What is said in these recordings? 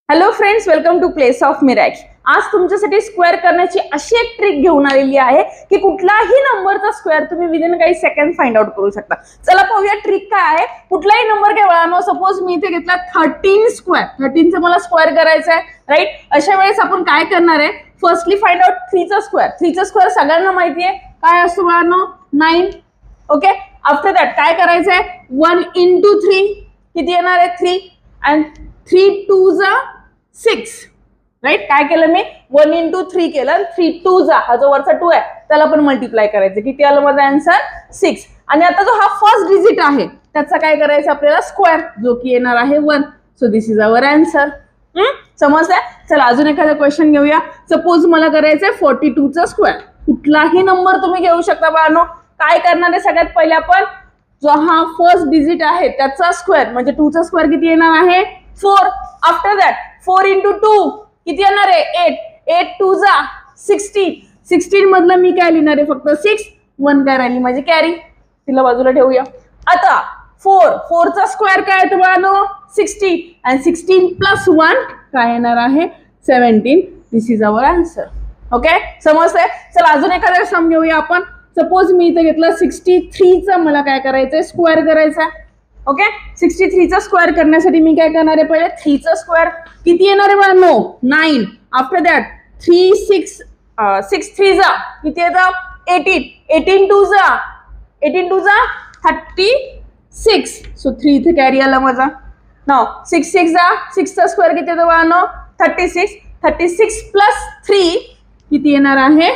Hello friends, welcome to place of miracle. आज तुमच्यासाठी square करण्याची अशी एक ट्रिक घेऊन आलेली आहे की कुठलाही नंबरचा स्क्वेअर तुम्ही विदिन काही सेकंड फाइंड आउट करू शकता. चला पाहूया ट्रिक काय आहे. कुठलाही नंबर घ्या. सपोज मी इथे घेतला 13 स्क्वेअर. 13 चा मला स्क्वेअर करायचा आहे, राईट. अशा वेळेस आपण काय करणार आहे, फर्स्टली फाइंड आउट 3 चा स्क्वेअर. 3 चा स्क्वेअर सगळ्यांना माहिती आहे काय असतो बाळांनो, 9. ओके. आफ्टर दॅट काय करायचं आहे, 1 into 3 किती येणार आहे, 3. And 3 2 6, right. काय केलं मी, 1 into 3 केलं. 3 2 हा जो वरचा 2 आहे त्याला पण मल्टिप्लाय करायचं. किती आलं माझा आन्सर, 6. आणि आता जो हा फर्स्ट डिजिट आहे त्याचा काय करायचं आपल्याला, स्क्वेअर, जो की येणार आहे 1. So this is our answer. समजतंय. चला अजून एखादा क्वेश्चन घेऊया. सपोज मला करायचंय 42 चा स्क्वेअर. कुठलाही नंबर तुम्ही घेऊ शकता बाळांनो. काय करणार आहे, सगळ्यात पहिले आपण जो हा फर्स्ट डिजिट आहे त्याचा स्क्वेअर, म्हणजे 2 चा स्क्वेअर किती येणार आहे, 4. आफ्टर दॅट 4 into 2 किती येणार आहे, 8. 8 2 16. 16 मधलं मी काय लिहिणार आहे, फक्त 6. 1 काय राहिली माझी कॅरी, तिला बाजूला ठेवूया. आता 4 चा स्क्वेअर काय आहे तुम्हाला, 16. आणि 16 प्लस 1 काय येणार आहे, 17. दिस इज अवर आन्सर. ओके, समजतंय. चला अजून एखादा सम घेऊया आपण. सपोज मी इथे घेतलं 63 चा मला काय करायचंय, स्क्वेअर करायचा. ओके. 63 चा स्क्वेअर करण्यासाठी मी काय करणार आहे, पहिले 3 चा स्क्वेअर किती येणार आहे बाळांनो, 9. आफ्टर दॅट 3 6 6 3 किती येतं, 18. 18 2 36. सो 3 इथे कॅरी आला माझा. नाव 6 6 चा स्क्वेअर किती येतो बाळांनो, 36. 36 प्लस 3 किती येणार आहे,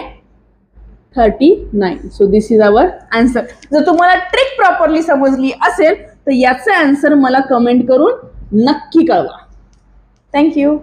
39. So this is our answer. जर तुम्हाला ट्रिक प्रॉपरली समजली असेल तर याचा आन्सर मला कमेंट करून नक्की कळवा. थँक्यू.